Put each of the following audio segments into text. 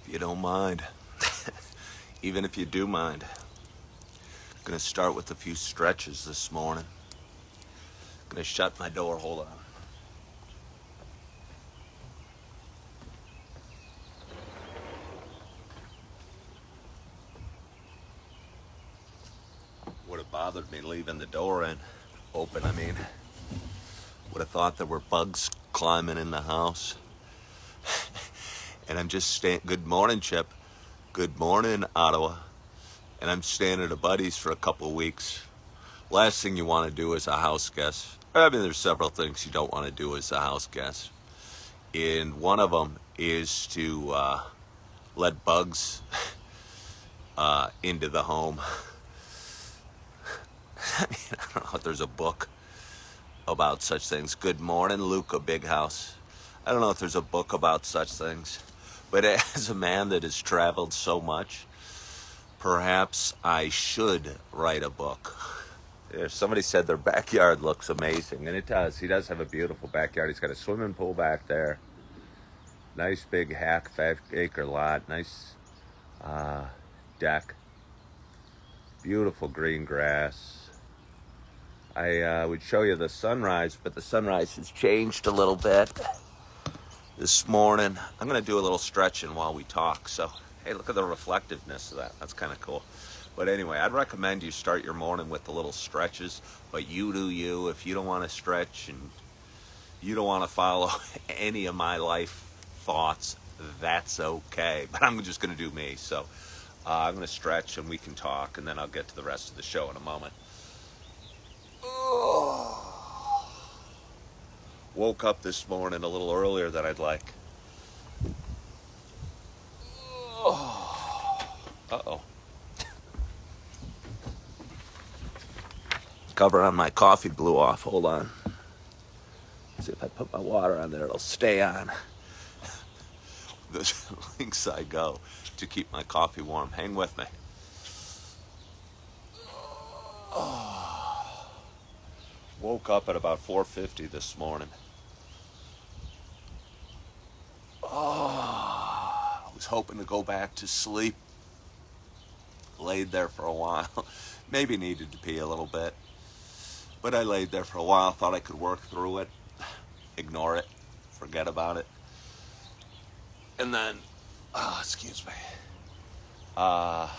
If you don't mind, even if you do mind, I'm gonna start with a few stretches this morning. Gonna shut my door, hold on. Would have bothered me leaving the door open. Would have thought there were bugs climbing in the house. And I'm just staying. Good morning, Chip. Good morning, Ottawa. And I'm staying at a buddy's for a couple of weeks. Last thing you want to do as a house guest. There's several things you don't want to do as a house guest. And one of them is to let bugs into the home. I don't know if there's a book about such things. Good morning, Luca Big House. I don't know if there's a book about such things. But as a man that has traveled so much, perhaps I should write a book. Somebody said their backyard looks amazing, and it does. He does have a beautiful backyard. He's got a swimming pool back there. Nice big 5-acre lot. Nice deck. Beautiful green grass. I would show you the sunrise, but the sunrise has changed a little bit this morning. I'm going to do a little stretching while we talk. So, hey, look at the reflectiveness of that. That's kind of cool. But anyway, I'd recommend you start your morning with the little stretches, but you do you. If you don't want to stretch and you don't want to follow any of my life thoughts, that's okay. But I'm just going to do me. So I'm going to stretch and we can talk, and then I'll get to the rest of the show in a moment. Woke up this morning a little earlier than I'd like. Uh-oh. Cover on my coffee blew off. Hold on. See if I put my water on there, it'll stay on. The lengths I go to keep my coffee warm. Hang with me. Woke up at about 4:50 this morning. I was hoping to go back to sleep. Laid there for a while. Maybe needed to pee a little bit. But I laid there for a while, thought I could work through it, ignore it, forget about it. And then, excuse me. I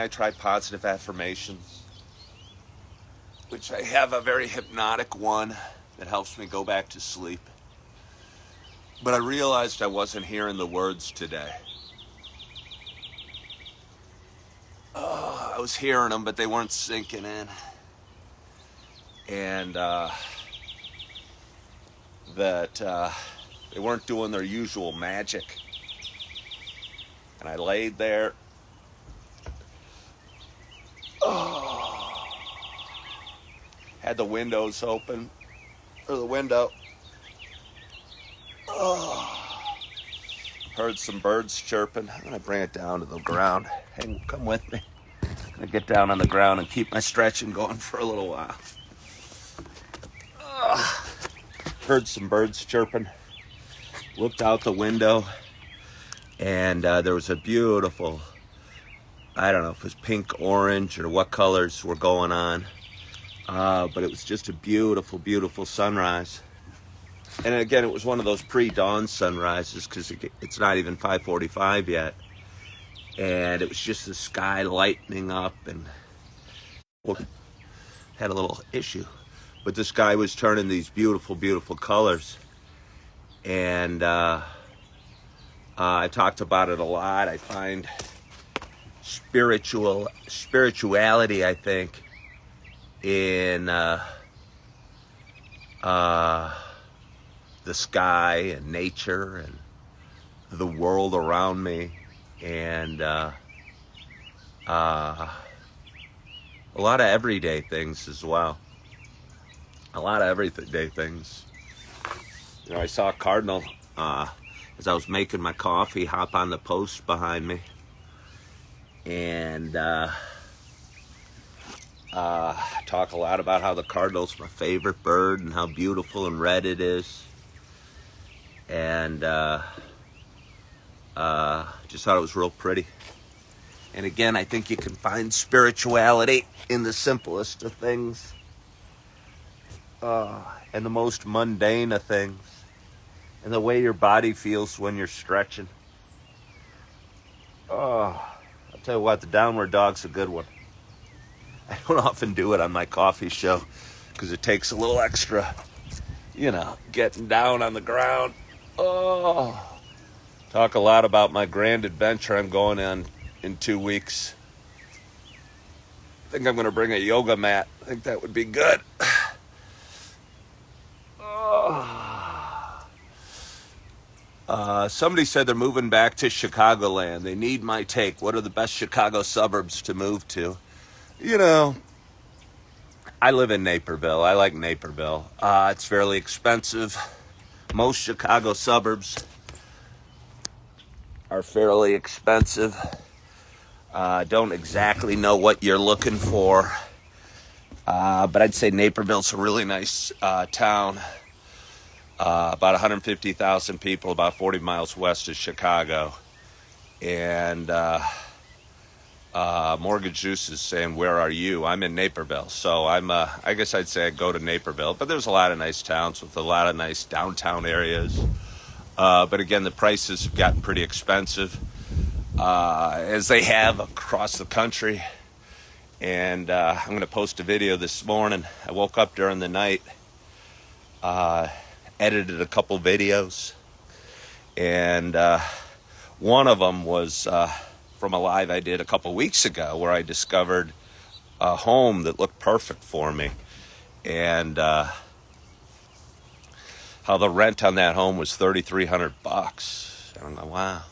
tried positive affirmations, which I have a very hypnotic one that helps me go back to sleep. But I realized I wasn't hearing the words today. I was hearing them, but they weren't sinking in. And they weren't doing their usual magic. And I laid there. Had the windows open, or the window. Heard some birds chirping. I'm gonna bring it down to the ground. Hey, come with me. I'm gonna get down on the ground and keep my stretching going for a little while. Heard some birds chirping. Looked out the window, and there was a beautiful, I don't know if it was pink, orange, or what colors were going on. But it was just a beautiful, beautiful sunrise. And again, it was one of those pre-dawn sunrises because it's not even 5:45 yet. And it was just the sky lightening up, and had a little issue. But the sky was turning these beautiful, beautiful colors. And I talked about it a lot. I find spirituality, I think, in the sky and nature and the world around me, and a lot of everyday things as well. A lot of everyday things. You know, I saw a cardinal as I was making my coffee hop on the post behind me, and talk a lot about how the cardinal's my favorite bird and how beautiful and red it is. And Just thought it was real pretty. And again, I think you can find spirituality in the simplest of things, and the most mundane of things, and the way your body feels when you're stretching. I'll tell you what, the downward dog's a good one. I don't often do it on my coffee show because it takes a little extra, getting down on the ground. Talk a lot about my grand adventure I'm going on in 2 weeks. I think I'm going to bring a yoga mat. I think that would be good. Somebody said they're moving back to Chicagoland. They need my take. What are the best Chicago suburbs to move to? I live in Naperville. I like Naperville. It's fairly expensive. Most Chicago suburbs are fairly expensive. Don't exactly know what you're looking for. But I'd say Naperville's a really nice town. About 150,000 people, about 40 miles west of Chicago. And Mortgage Juice is saying, where are you? I'm in Naperville. So I guess I'd say I'd go to Naperville. But there's a lot of nice towns with a lot of nice downtown areas. But again, the prices have gotten pretty expensive, as they have across the country. And I'm going to post a video this morning. I woke up during the night, edited a couple videos, and one of them was from a live I did a couple weeks ago where I discovered a home that looked perfect for me, and how the rent on that home was $3,300. And I'm like, wow.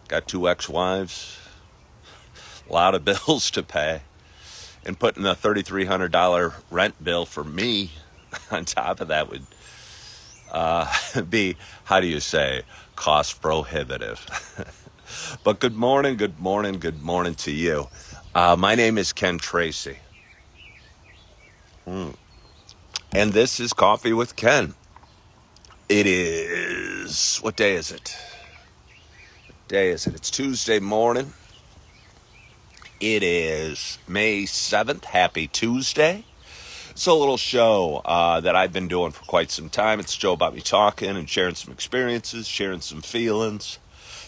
Got 2 ex-wives, a lot of bills to pay, and putting a $3,300 rent bill for me on top of that would be, how do you say, cost prohibitive. But good morning to you. My name is Ken Tracy. And this is Coffee with Ken. It is, what day is it? It's Tuesday morning. It is May 7th. Happy Tuesday. It's a little show that I've been doing for quite some time. It's a show about me talking and sharing some experiences, sharing some feelings.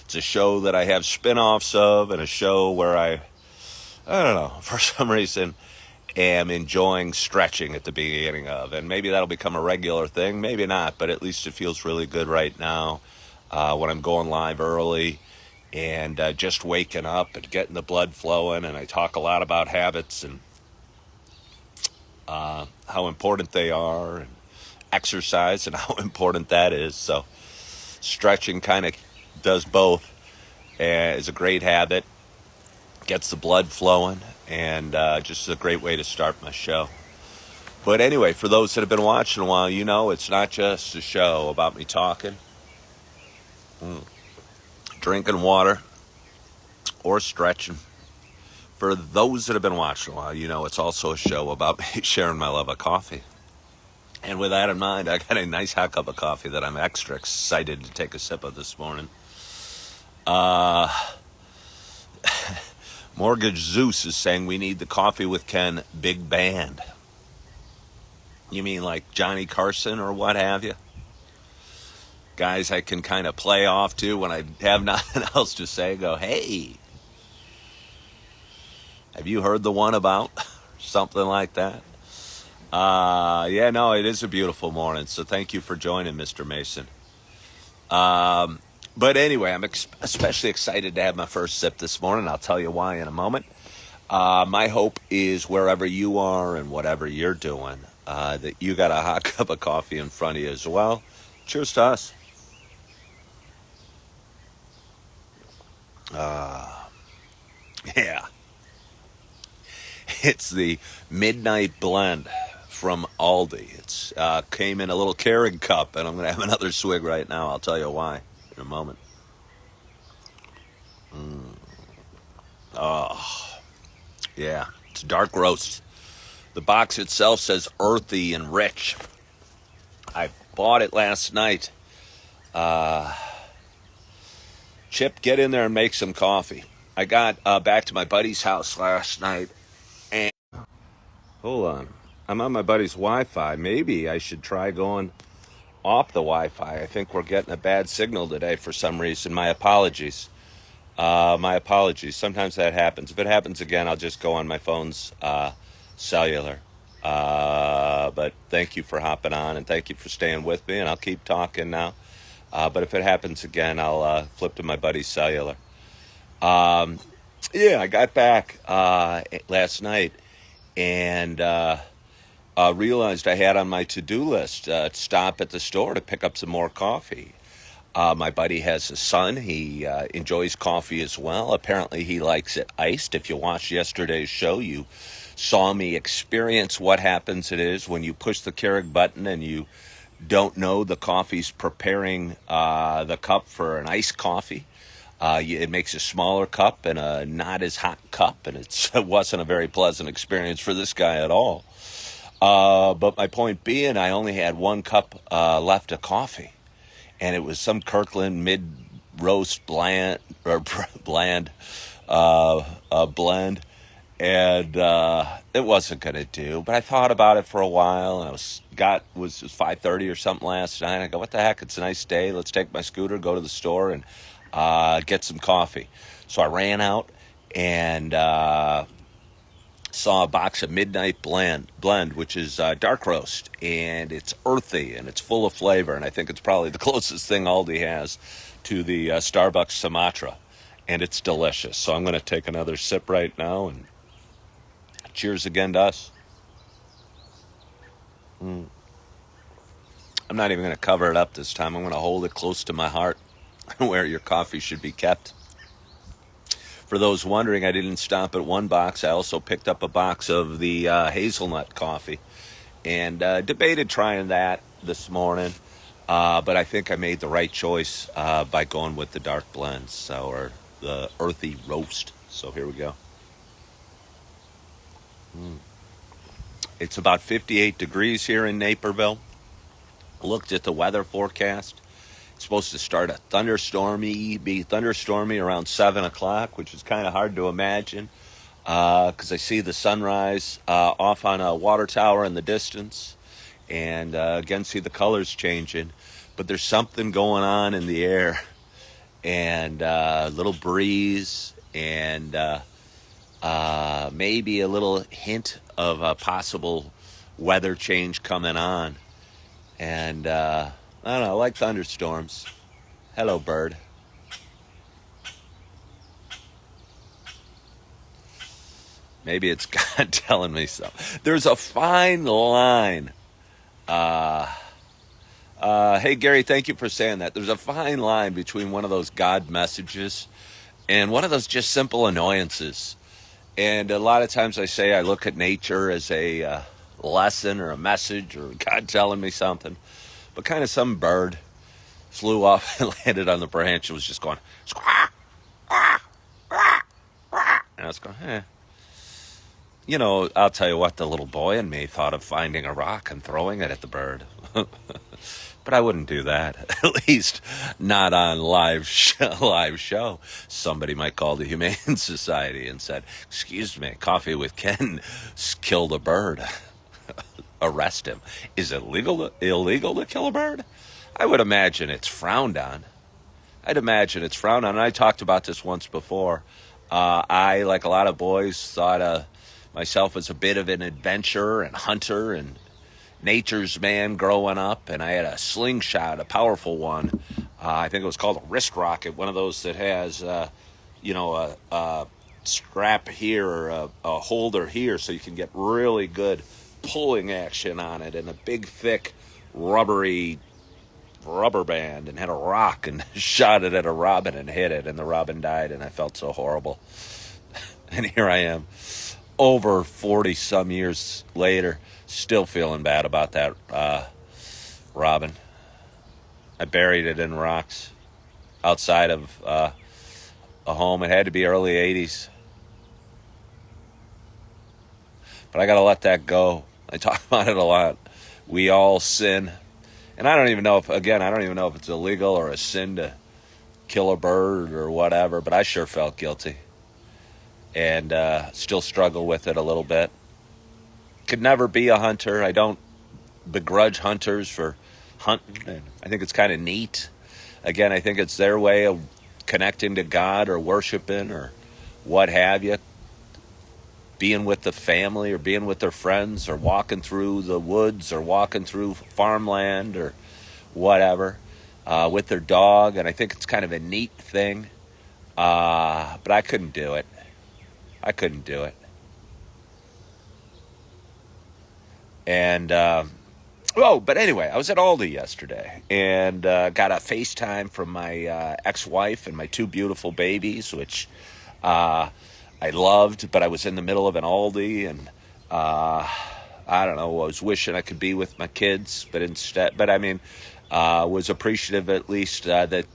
It's a show that I have spin-offs of, and a show where I don't know, for some reason, am enjoying stretching at the beginning of. And maybe that'll become a regular thing, maybe not, but at least it feels really good right now when I'm going live early and just waking up and getting the blood flowing. And I talk a lot about habits and how important they are, and exercise and how important that is. So stretching kind of does both. Is a great habit, gets the blood flowing, and just a great way to start my show. But anyway, for those that have been watching a while, it's not just a show about me talking, drinking water, or stretching. For those that have been watching a while, it's also a show about me sharing my love of coffee. And with that in mind, I got a nice hot cup of coffee that I'm extra excited to take a sip of this morning. Mortgage Zeus is saying we need the Coffee with Ken big band. You mean like Johnny Carson or what have you? Guys I can kind of play off to when I have nothing else to say. Go, hey, have you heard the one about something like that? Yeah, no, it is a beautiful morning. So thank you for joining, Mr. Mason. But anyway, I'm especially excited to have my first sip this morning. I'll tell you why in a moment. My hope is wherever you are and whatever you're doing, that you got a hot cup of coffee in front of you as well. Cheers to us. Yeah. It's the Midnight Blend from Aldi. It's came in a little Keurig cup, and I'm going to have another swig right now. I'll tell you why in a moment. Oh, yeah. It's dark roast. The box itself says earthy and rich. I bought it last night. Chip, get in there and make some coffee. I got back to my buddy's house last night, and hold on, I'm on my buddy's Wi-Fi. Maybe I should try going off the Wi-Fi. I think we're getting a bad signal today for some reason. My apologies. My apologies. Sometimes that happens. If it happens again, I'll just go on my phone's cellular. But thank you for hopping on, and thank you for staying with me, and I'll keep talking now. But if it happens again, I'll flip to my buddy's cellular. Yeah, I got back last night and realized I had on my to-do list stop at the store to pick up some more coffee. My buddy has a son. He enjoys coffee as well. Apparently, he likes it iced. If you watched yesterday's show, you saw me experience what happens it is when you push the Keurig button and you don't know the coffee's preparing the cup for an iced coffee. It makes a smaller cup and a not as hot cup, and it wasn't a very pleasant experience for this guy at all. But my point being, I only had one cup left of coffee, and it was some Kirkland mid-roast bland or blend, and it wasn't going to do. But I thought about it for a while, and it was 5:30 or something last night. I go, what the heck? It's a nice day. Let's take my scooter, go to the store, and get some coffee. So I ran out and saw a box of Midnight Blend, which is dark roast, and it's earthy and it's full of flavor, and I think it's probably the closest thing Aldi has to the Starbucks Sumatra, and it's delicious. So I'm going to take another sip right now, and cheers again to us. I'm not even going to cover it up this time. I'm going to hold it close to my heart where your coffee should be kept. For those wondering, I didn't stop at one box. I also picked up a box of the hazelnut coffee and debated trying that this morning. But I think I made the right choice by going with the dark blends, or the earthy roast. So here we go. It's about 58 degrees here in Naperville. Looked at the weather forecast. It's supposed to start be thunderstormy around 7 o'clock, which is kind of hard to imagine because I see the sunrise off on a water tower in the distance, and again see the colors changing. But there's something going on in the air, and a little breeze, and maybe a little hint of a possible weather change coming on. And I don't know, I like thunderstorms. Hello, bird. Maybe it's God telling me so. There's a fine line. Hey, Gary, thank you for saying that. There's a fine line between one of those God messages and one of those just simple annoyances. And a lot of times I say I look at nature as a lesson or a message or God telling me something. But kind of some bird flew off and landed on the branch and was just going, squawk, quack, quack, quack. And I was going, You know, I'll tell you what, the little boy in me thought of finding a rock and throwing it at the bird. But I wouldn't do that, at least not on live show. Somebody might call the Humane Society and said, excuse me, Coffee with Ken killed a bird. Arrest him. Is it illegal to kill a bird? I would imagine it's frowned on. And I talked about this once before. I, like a lot of boys, thought myself as a bit of an adventurer and hunter and nature's man growing up. And I had a slingshot, a powerful one. I think it was called a wrist rocket, one of those that has, a strap here or a holder here so you can get really good pulling action on it, and a big thick rubber band, and had a rock, and shot it at a robin and hit it, and the robin died, and I felt so horrible. And here I am over 40 some years later still feeling bad about that robin. I buried it in rocks outside of a home. It had to be early 80s, but I gotta let that go. I talk about it a lot. We all sin. And I don't even know if it's illegal or a sin to kill a bird or whatever, but I sure felt guilty and still struggle with it a little bit. Could never be a hunter. I don't begrudge hunters for hunting, and I think it's kind of neat. Again, I think it's their way of connecting to God or worshiping or what have you, being with the family or being with their friends or walking through the woods or walking through farmland or whatever with their dog. And I think it's kind of a neat thing, but I couldn't do it. I couldn't do it. And but anyway, I was at Aldi yesterday and got a FaceTime from my ex-wife and my two beautiful babies, which I loved, but I was in the middle of an Aldi, and I don't know, I was wishing I could be with my kids, but I mean, was appreciative at least that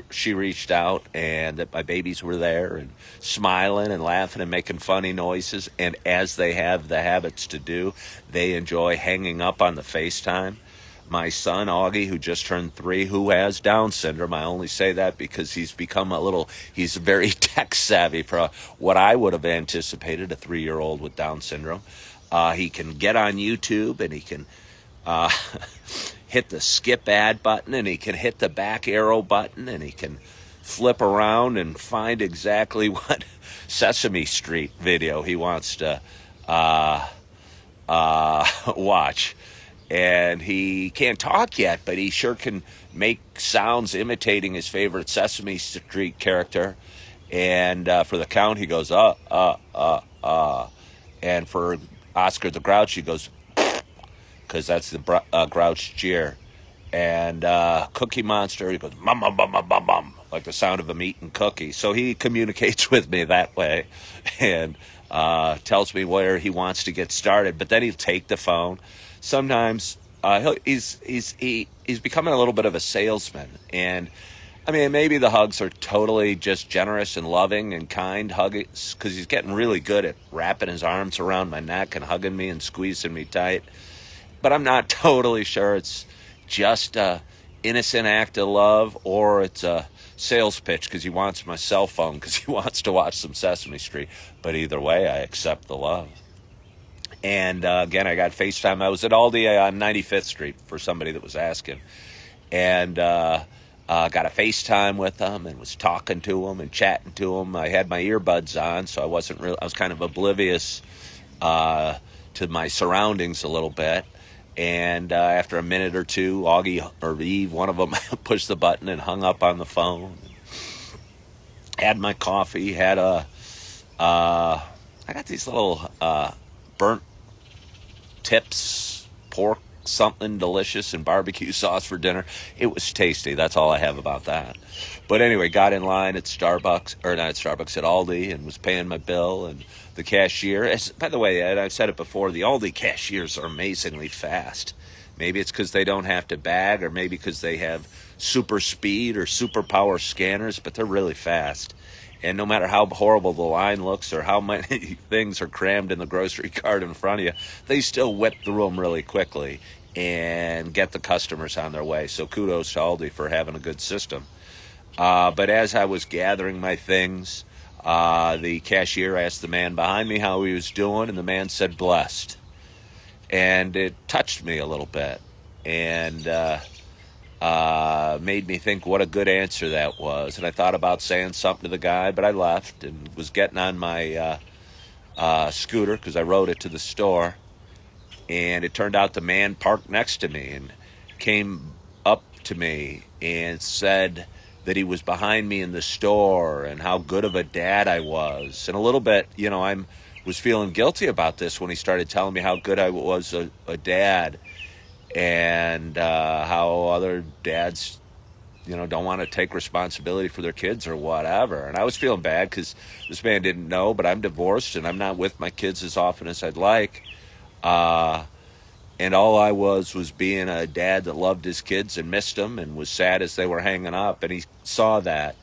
she reached out and that my babies were there and smiling and laughing and making funny noises, and as they have the habits to do, they enjoy hanging up on the FaceTime. My son, Augie, who just turned 3, who has Down syndrome. I only say that because he's very tech savvy for what I would have anticipated, a 3-year-old with Down syndrome. He can get on YouTube and he can hit the skip ad button and he can hit the back arrow button and he can flip around and find exactly what Sesame Street video he wants to watch. And he can't talk yet, but he sure can make sounds imitating his favorite Sesame Street character. And for the count, he goes, And for Oscar the Grouch, he goes, because that's the Grouch jeer. And Cookie Monster, he goes, bum, bum, bum, bum, bum, bum, like the sound of him eating cookies. So he communicates with me that way and tells me where he wants to get started. But then he'll take the phone. Sometimes he's becoming a little bit of a salesman, and I mean maybe the hugs are totally just generous and loving and kind hugs because he's getting really good at wrapping his arms around my neck and hugging me and squeezing me tight. But I'm not totally sure it's just a innocent act of love or it's a sales pitch because he wants my cell phone because he wants to watch some Sesame Street. But either way, I accept the love. And again, I got FaceTime. I was at Aldi on 95th Street for somebody that was asking. And got a FaceTime with him and was talking to him and chatting to him. I had my earbuds on, so I was kind of oblivious to my surroundings a little bit. And after a minute or two, Augie or Eve, one of them, pushed the button and hung up on the phone. Had my coffee, I got these little burnt tips, pork, something delicious, and barbecue sauce for dinner. It was tasty. That's all I have about that. But anyway, got in line at Starbucks, or not at Starbucks, at Aldi, and was paying my bill. And the cashier, by the way, Ed, I've said it before, the Aldi cashiers are amazingly fast. Maybe it's because they don't have to bag, or maybe because they have super speed or super power scanners, but they're really fast. And no matter how horrible the line looks or how many things are crammed in the grocery cart in front of you, they still whip through them really quickly and get the customers on their way. So kudos to Aldi for having a good system. But as I was gathering my things, the cashier asked the man behind me how he was doing, and the man said, blessed. And it touched me a little bit and made me think what a good answer that was. And I thought about saying something to the guy, but I left and was getting on my scooter because I rode it to the store. And it turned out the man parked next to me and came up to me and said that he was behind me in the store and how good of a dad I was. And a little bit, I was feeling guilty about this when he started telling me how good I was a dad and how other dads, don't want to take responsibility for their kids or whatever. And I was feeling bad because this man didn't know, but I'm divorced and I'm not with my kids as often as I'd like. And all I was being a dad that loved his kids and missed them and was sad as they were hanging up. And he saw that.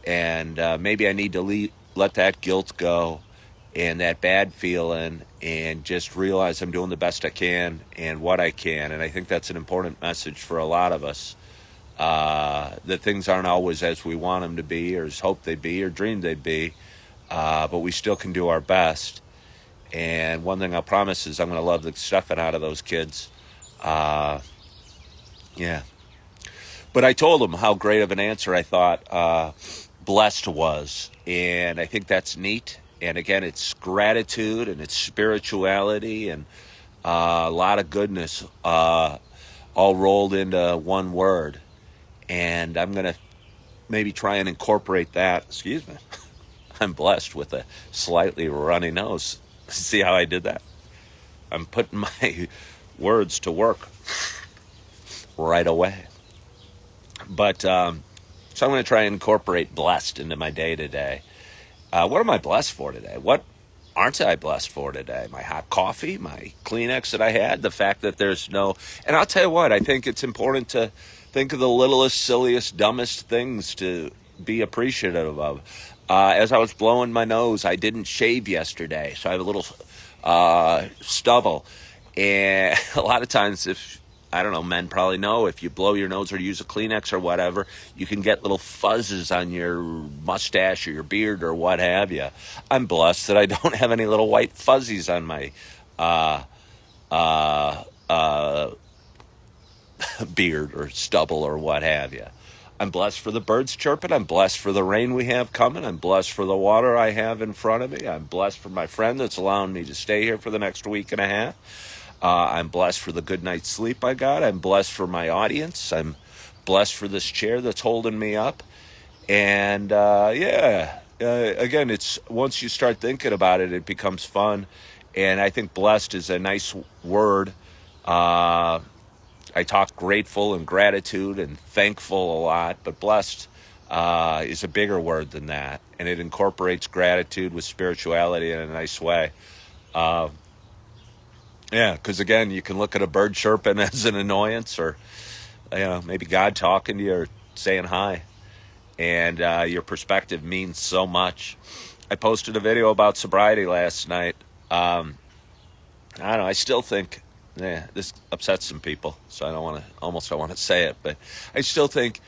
And maybe I need to let that guilt go and that bad feeling and just realize I'm doing the best I can and what I can. And I think that's an important message for a lot of us. that things aren't always as we want them to be, or as hoped they'd be, or dreamed they'd be, but we still can do our best. And one thing I promise is I'm going to love the stuffing out of those kids. Uh, yeah. But I told them how great of an answer I thought blessed was. And I think that's neat. And again, it's gratitude and it's spirituality and a lot of goodness all rolled into one word. And I'm going to maybe try and incorporate that. Excuse me. I'm blessed with a slightly runny nose. See how I did that? I'm putting my words to work right away. But so I'm going to try and incorporate blessed into my day today. What am I blessed for today? What aren't I blessed for today? My hot coffee, my Kleenex that I had, the fact that there's no... And I'll tell you what, I think it's important to think of the littlest, silliest, dumbest things to be appreciative of. As I was blowing my nose, I didn't shave yesterday, so I have a little stubble. And a lot of times, if I don't know, men probably know, if you blow your nose or use a Kleenex or whatever, you can get little fuzzes on your mustache or your beard or what have you. I'm blessed that I don't have any little white fuzzies on my beard or stubble or what have you. I'm blessed for the birds chirping. I'm blessed for the rain we have coming. I'm blessed for the water I have in front of me. I'm blessed for my friend that's allowing me to stay here for the next week and a half. I'm blessed for the good night's sleep I got. I'm blessed for my audience. I'm blessed for this chair that's holding me up. And again, it's once you start thinking about it, it becomes fun. And I think blessed is a nice word. I talk grateful and gratitude and thankful a lot, but blessed is a bigger word than that. And it incorporates gratitude with spirituality in a nice way. Because again, you can look at a bird chirping as an annoyance, or maybe God talking to you or saying hi. And your perspective means so much. I posted a video about sobriety last night. I don't know, I still think... this upsets some people, so I don't want to say it, but I still think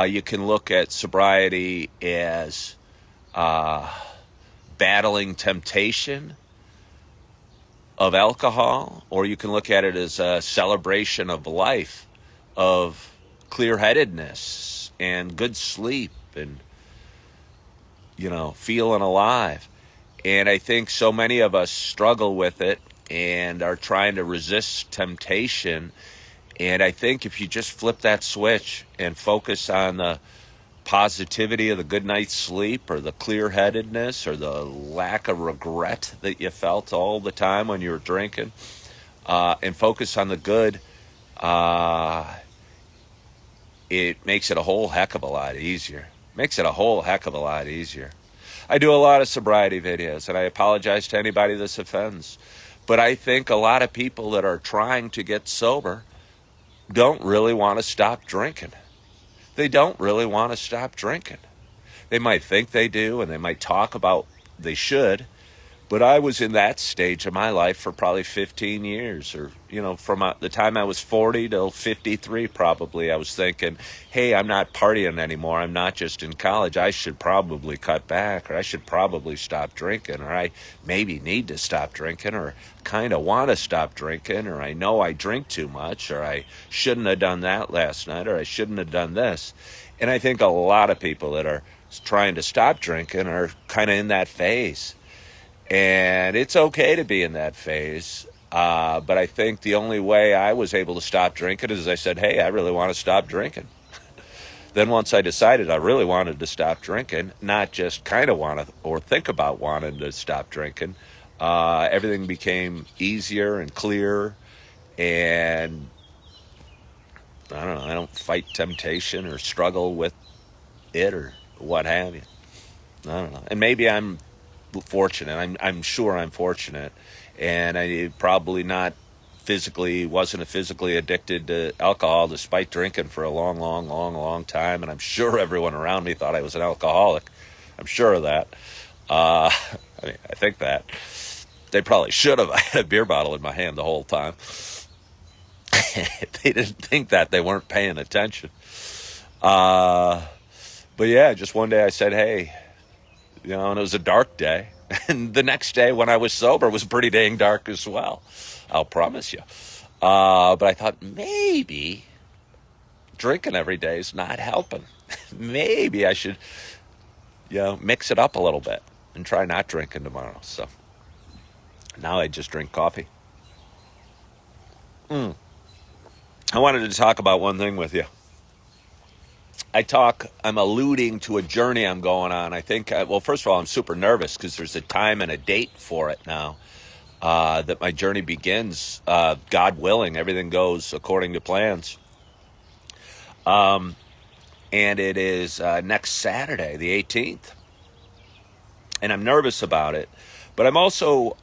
you can look at sobriety as battling temptation of alcohol, or you can look at it as a celebration of life, of clear-headedness and good sleep and, feeling alive. And I think so many of us struggle with it and are trying to resist temptation. And I think if you just flip that switch and focus on the positivity of the good night's sleep or the clear-headedness or the lack of regret that you felt all the time when you were drinking, and focus on the good, it makes it a whole heck of a lot easier. I do a lot of sobriety videos, and I apologize to anybody this offends. But I think a lot of people that are trying to get sober don't really want to stop drinking. They don't really want to stop drinking. They might think they do, and they might talk about they should. But I was in that stage of my life for probably 15 years, or, from the time I was 40 till 53 probably. I was thinking, hey, I'm not partying anymore. I'm not just in college. I should probably cut back, or I should probably stop drinking, or I maybe need to stop drinking, or kind of want to stop drinking, or I know I drink too much, or I shouldn't have done that last night, or I shouldn't have done this. And I think a lot of people that are trying to stop drinking are kind of in that phase. And it's okay to be in that phase. But I think the only way I was able to stop drinking is I said, hey, I really want to stop drinking. Then once I decided I really wanted to stop drinking, not just kind of want to or think about wanting to stop drinking, everything became easier and clearer. And I don't know, I don't fight temptation or struggle with it or what have you. I don't know. And maybe I'm fortunate. I'm sure I'm fortunate, and I probably wasn't physically addicted to alcohol despite drinking for a long time. And I'm sure everyone around me thought I was an alcoholic. I'm sure of that. I think that they probably should have. I had a beer bottle in my hand the whole time. If they didn't think that, they weren't paying attention. Uh, but yeah, just one day I said, hey, and it was a dark day. And the next day when I was sober was pretty dang dark as well. I'll promise you. But I thought maybe drinking every day is not helping. Maybe I should, mix it up a little bit and try not drinking tomorrow. So now I just drink coffee. I wanted to talk about one thing with you. I'm alluding to a journey I'm going on. I think, well, first of all, I'm super nervous because there's a time and a date for it now that my journey begins. God willing, everything goes according to plans. And it is next Saturday, the 18th. And I'm nervous about it. But I'm also,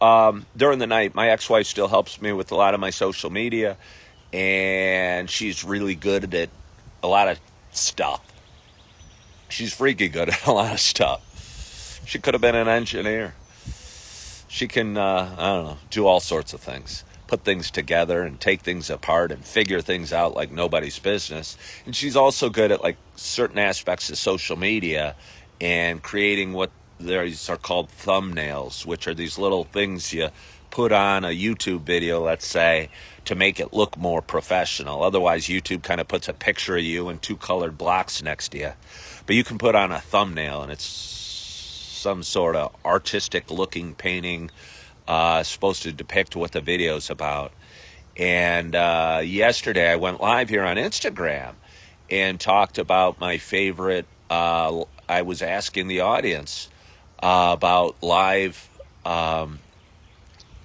during the night, my ex-wife still helps me with a lot of my social media. And she's really good at a lot of stuff. She's freaky good at a lot of stuff. She could have been an engineer. She can, I don't know, do all sorts of things. Put things together and take things apart and figure things out like nobody's business. And she's also good at like certain aspects of social media and creating what these are called thumbnails, which are these little things you put on a YouTube video, let's say, to make it look more professional. Otherwise, YouTube kind of puts a picture of you and two colored blocks next to you. But you can put on a thumbnail, and it's some sort of artistic-looking painting supposed to depict what the video's about. And yesterday, I went live here on Instagram and talked about my favorite. I was asking the audience about live,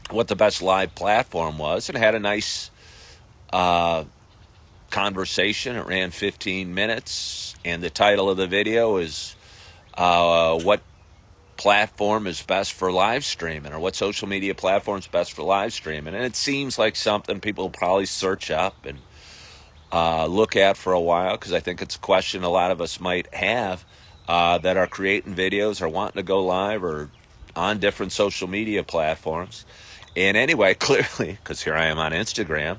what the best live platform was, and had a nice conversation. It ran 15 minutes, and the title of the video is what platform is best for live streaming, or what social media platform is best for live streaming. And it seems like something people probably search up and look at for a while, because I think it's a question a lot of us might have that are creating videos or wanting to go live or on different social media platforms. And anyway, clearly, because here I am on Instagram,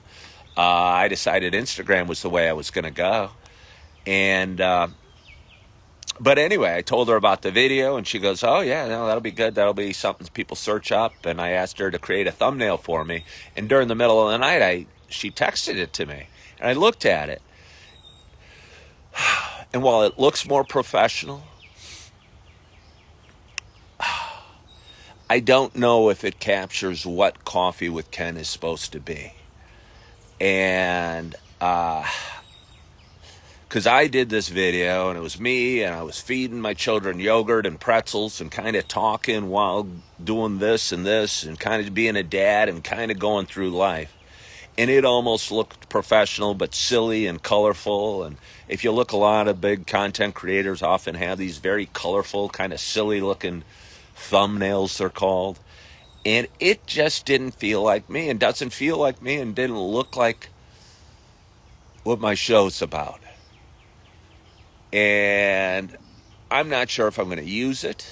I decided Instagram was the way I was going to go. And but anyway, I told her about the video, and she goes, oh, yeah, no, that'll be good. That'll be something people search up. And I asked her to create a thumbnail for me. And during the middle of the night, she texted it to me. And I looked at it. And while it looks more professional, I don't know if it captures what Coffee with Ken is supposed to be. And because I did this video, and it was me, and I was feeding my children yogurt and pretzels and kind of talking while doing this and kind of being a dad and kind of going through life. And it almost looked professional but silly and colorful. And if you look, a lot of big content creators often have these very colorful, kind of silly looking thumbnails, they're called. And it just didn't feel like me, and doesn't feel like me, and didn't look like what my show's about. And I'm not sure if I'm going to use it.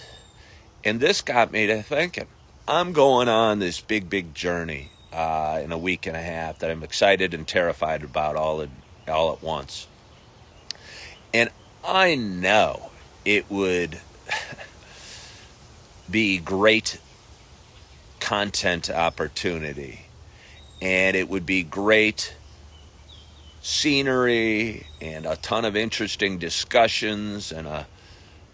And this got me to thinking, I'm going on this big journey in a week and a half that I'm excited and terrified about all at once. And I know it would be great content opportunity, and it would be great scenery and a ton of interesting discussions and a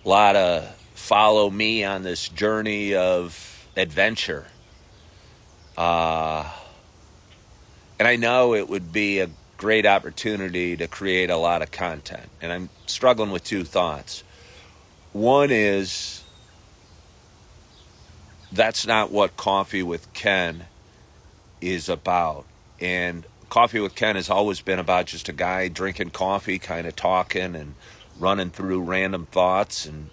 lot of follow me on this journey of adventure. And I know it would be a great opportunity to create a lot of content. And I'm struggling with two thoughts. One is, that's not what Coffee with Ken is about. And Coffee with Ken has always been about just a guy drinking coffee, kind of talking and running through random thoughts and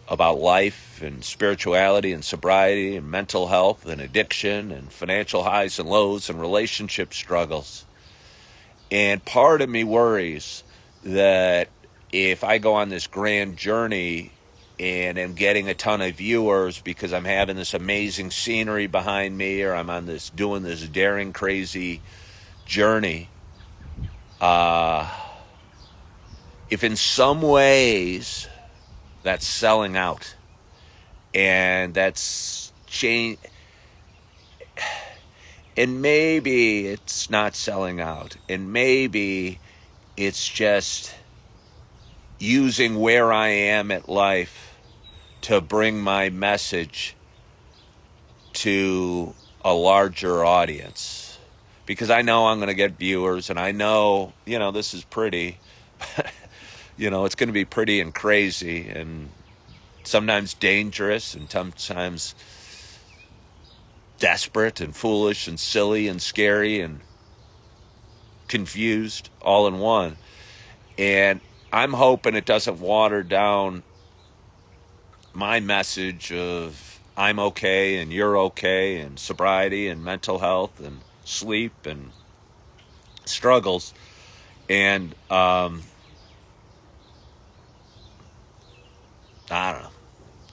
about life and spirituality and sobriety and mental health and addiction and financial highs and lows and relationship struggles. And part of me worries that if I go on this grand journey and am getting a ton of viewers because I'm having this amazing scenery behind me, or I'm on this doing this daring, crazy journey, if in some ways that's selling out and that's change, and maybe it's not selling out, and maybe it's just using where I am at life to bring my message to a larger audience, because I know I'm going to get viewers, and I know, this is pretty, it's going to be pretty and crazy and sometimes dangerous and sometimes desperate and foolish and silly and scary and confused all in one. And I'm hoping it doesn't water down my message of I'm okay and you're okay and sobriety and mental health and sleep and struggles. And I don't know,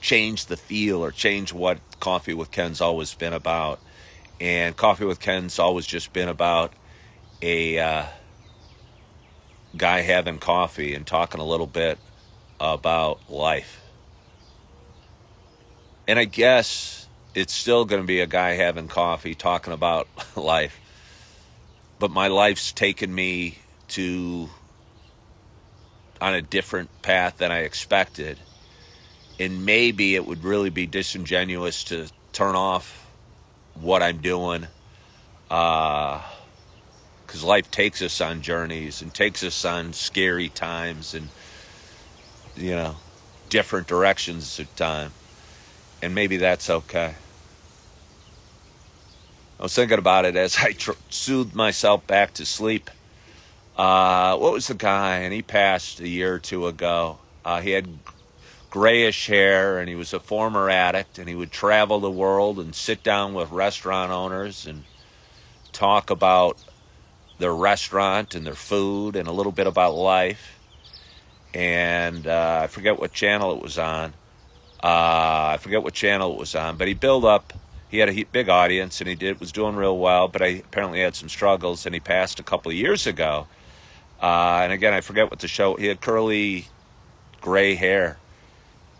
change the feel or change what Coffee with Ken's always been about. And Coffee with Ken's always just been about a guy having coffee and talking a little bit about life. And I guess it's still going to be a guy having coffee talking about life. But my life's taken me on a different path than I expected. And maybe it would really be disingenuous to turn off what I'm doing, because life takes us on journeys and takes us on scary times and, different directions at time. And maybe that's okay. I was thinking about it as I soothed myself back to sleep. What was the guy? And he passed a year or two ago. He had grayish hair, and he was a former addict, and he would travel the world and sit down with restaurant owners and talk about their restaurant and their food and a little bit about life. And I forget what channel it was on. But he had a big audience, and was doing real well, but I apparently had some struggles, and he passed a couple of years ago. And again, I forget what the show, he had curly gray hair,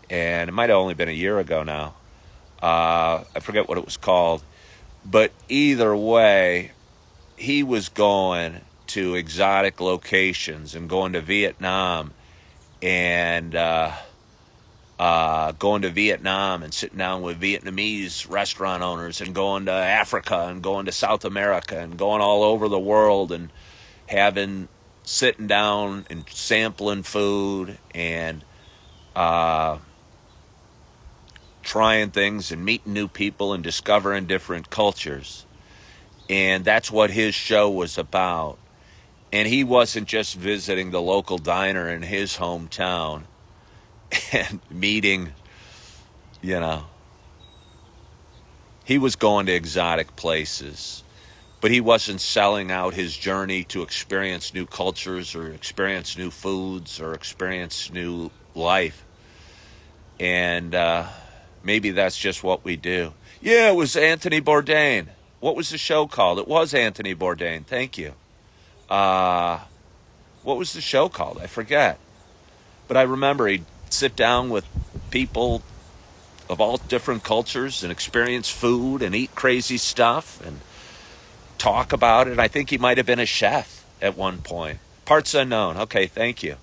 and it might have only been a year ago now. I forget what it was called. But either way, he was going to exotic locations and going to Vietnam and sitting down with Vietnamese restaurant owners and going to Africa and going to South America and going all over the world and sitting down and sampling food and trying things and meeting new people and discovering different cultures. And that's what his show was about. And he wasn't just visiting the local diner in his hometown and meeting, he was going to exotic places. But he wasn't selling out his journey to experience new cultures or experience new foods or experience new life. And maybe that's just what we do. Yeah, it was Anthony Bourdain. What was the show called? It was Anthony Bourdain. Thank you. What was the show called? I forget. But I remember he'd sit down with people of all different cultures and experience food and eat crazy stuff and talk about it. I think he might have been a chef at one point. Parts unknown. Okay, thank you.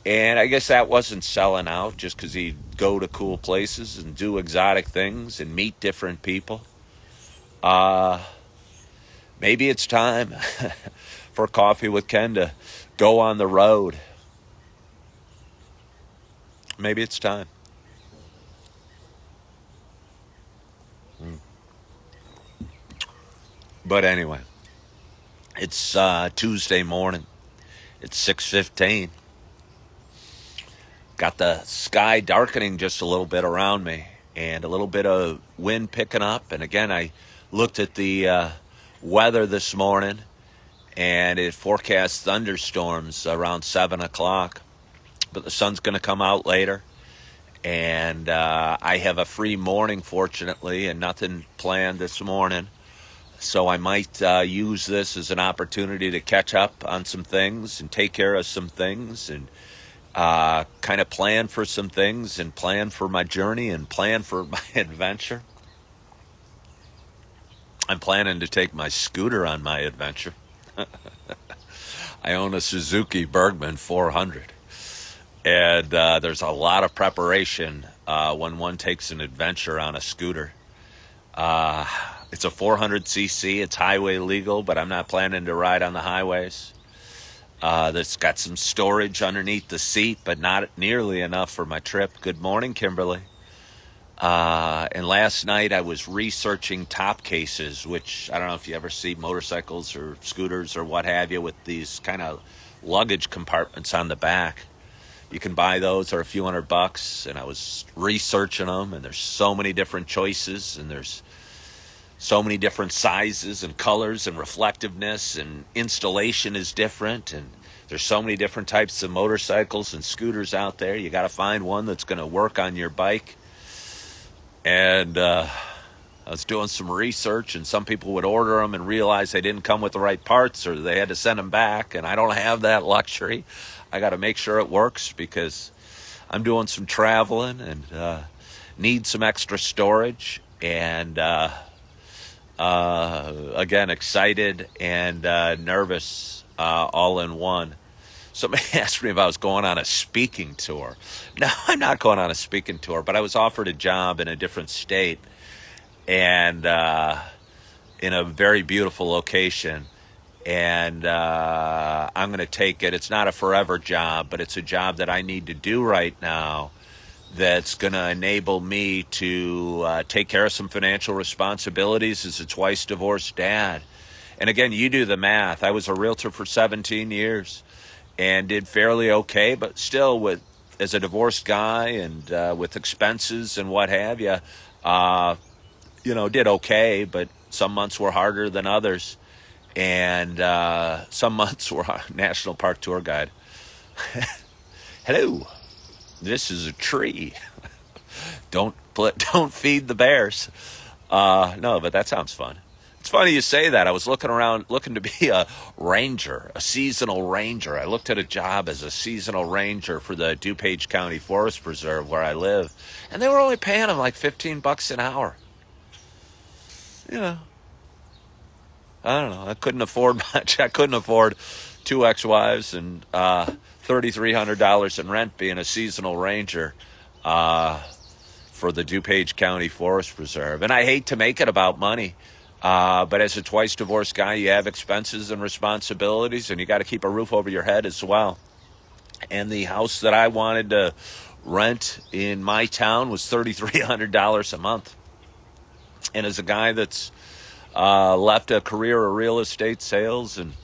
And I guess that wasn't selling out just because he'd go to cool places and do exotic things and meet different people. Maybe it's time for Coffee with Ken to go on the road. Maybe it's time. But anyway, it's Tuesday morning. It's 6:15. Got the sky darkening just a little bit around me and a little bit of wind picking up. And again, I looked at the weather this morning, and it forecasts thunderstorms around 7 o'clock. But the sun's going to come out later. And I have a free morning, fortunately, and nothing planned this morning. So I might use this as an opportunity to catch up on some things and take care of some things and kind of plan for some things and plan for my journey and plan for my adventure. I'm planning to take my scooter on my adventure. I own a Suzuki Bergman 400. And there's a lot of preparation when one takes an adventure on a scooter. It's a 400cc. It's highway legal, but I'm not planning to ride on the highways. That's got some storage underneath the seat, but not nearly enough for my trip. Good morning, Kimberly. And last night I was researching top cases, which I don't know if you ever see motorcycles or scooters or what have you with these kind of luggage compartments on the back. You can buy those for a few $100, and I was researching them, and there's so many different choices, and there's so many different sizes and colors and reflectiveness, and installation is different, and there's so many different types of motorcycles and scooters out there. You got to find one that's going to work on your bike. And I was doing some research, and some people would order them and realize they didn't come with the right parts, or they had to send them back, and I don't have that luxury. I got to make sure it works because I'm doing some traveling and need some extra storage. And again, excited and nervous all in one. Somebody asked me if I was going on a speaking tour. No, I'm not going on a speaking tour, but I was offered a job in a different state and in a very beautiful location. And I'm going to take it. It's not a forever job, but it's a job that I need to do right now that's going to enable me to take care of some financial responsibilities as a twice divorced dad. And again, you do the math. I was a realtor for 17 years and did fairly okay, but still as a divorced guy and with expenses and what have you, did okay, but some months were harder than others. And some months were National Park tour guide. Hello, this is a tree. Don't feed the bears. No, but that sounds fun. It's funny you say that. I was looking around, looking to be a ranger, a seasonal ranger. I looked at a job as a seasonal ranger for the DuPage County Forest Preserve where I live, and they were only paying them like $15 an hour. I don't know. I couldn't afford much. I couldn't afford 2 ex-wives and $3,300 in rent being a seasonal ranger for the DuPage County Forest Preserve. And I hate to make it about money, but as a twice divorced guy, you have expenses and responsibilities, and you got to keep a roof over your head as well. And the house that I wanted to rent in my town was $3,300 a month. And as a guy that's left a career of real estate sales and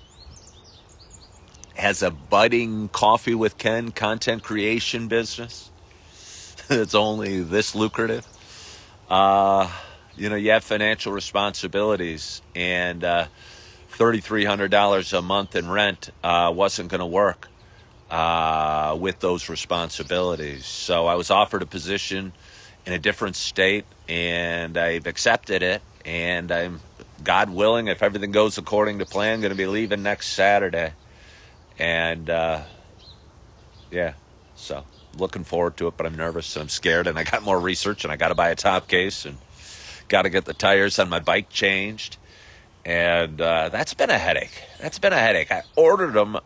has a budding Coffee with Ken content creation business that's only this lucrative, you have financial responsibilities, and $3,300 a month in rent wasn't going to work with those responsibilities. So I was offered a position in a different state, and I've accepted it, and I'm, God willing, if everything goes according to plan, going to be leaving next Saturday. And so looking forward to it, but I'm nervous and I'm scared, and I got more research, and I got to buy a top case and got to get the tires on my bike changed. And that's been a headache. I ordered them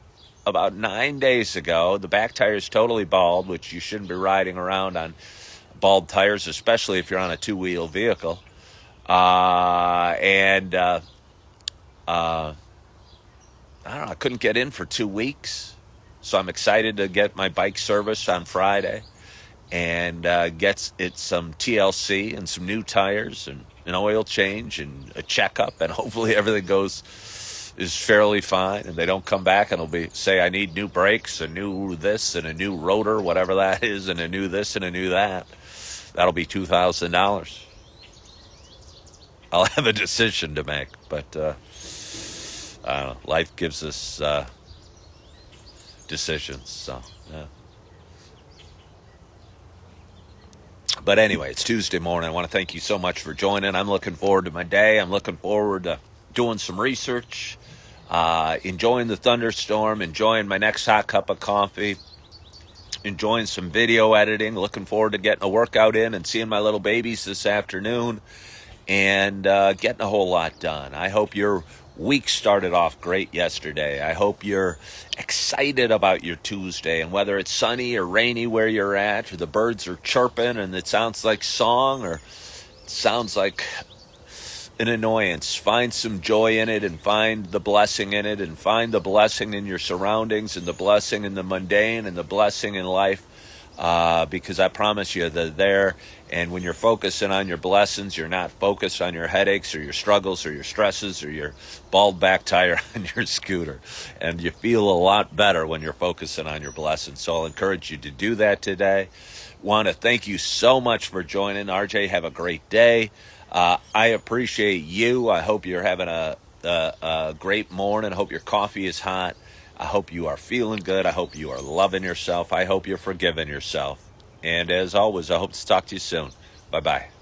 about 9 days ago. The back tire's totally bald, which you shouldn't be riding around on bald tires, especially if you're on a two-wheel vehicle. I don't know, I couldn't get in for 2 weeks. So I'm excited to get my bike serviced on Friday and get it some TLC and some new tires and an oil change and a checkup, and hopefully everything is fairly fine, and they don't come back and it'll say I need new brakes, a new this and a new rotor, whatever that is, and a new this and a new that. That'll be $2,000. I'll have a decision to make, but I don't know. Life gives us decisions, so yeah. But anyway, it's Tuesday morning. I want to thank you so much for joining. I'm looking forward to my day. I'm looking forward to doing some research, enjoying the thunderstorm, enjoying my next hot cup of coffee, enjoying some video editing, looking forward to getting a workout in and seeing my little babies this afternoon, and getting a whole lot done. I hope your week started off great yesterday. I hope you're excited about your Tuesday, and whether it's sunny or rainy where you're at, or the birds are chirping and it sounds like song or it sounds like an annoyance, find some joy in it and find the blessing in it, and find the blessing in your surroundings and the blessing in the mundane and the blessing in life, because I promise you they're there. And when you're focusing on your blessings, you're not focused on your headaches or your struggles or your stresses or your bald back tire on your scooter. And you feel a lot better when you're focusing on your blessings. So I'll encourage you to do that today. Want to thank you so much for joining. RJ, have a great day. I appreciate you. I hope you're having a great morning. I hope your coffee is hot. I hope you are feeling good. I hope you are loving yourself. I hope you're forgiving yourself. And as always, I hope to talk to you soon. Bye-bye.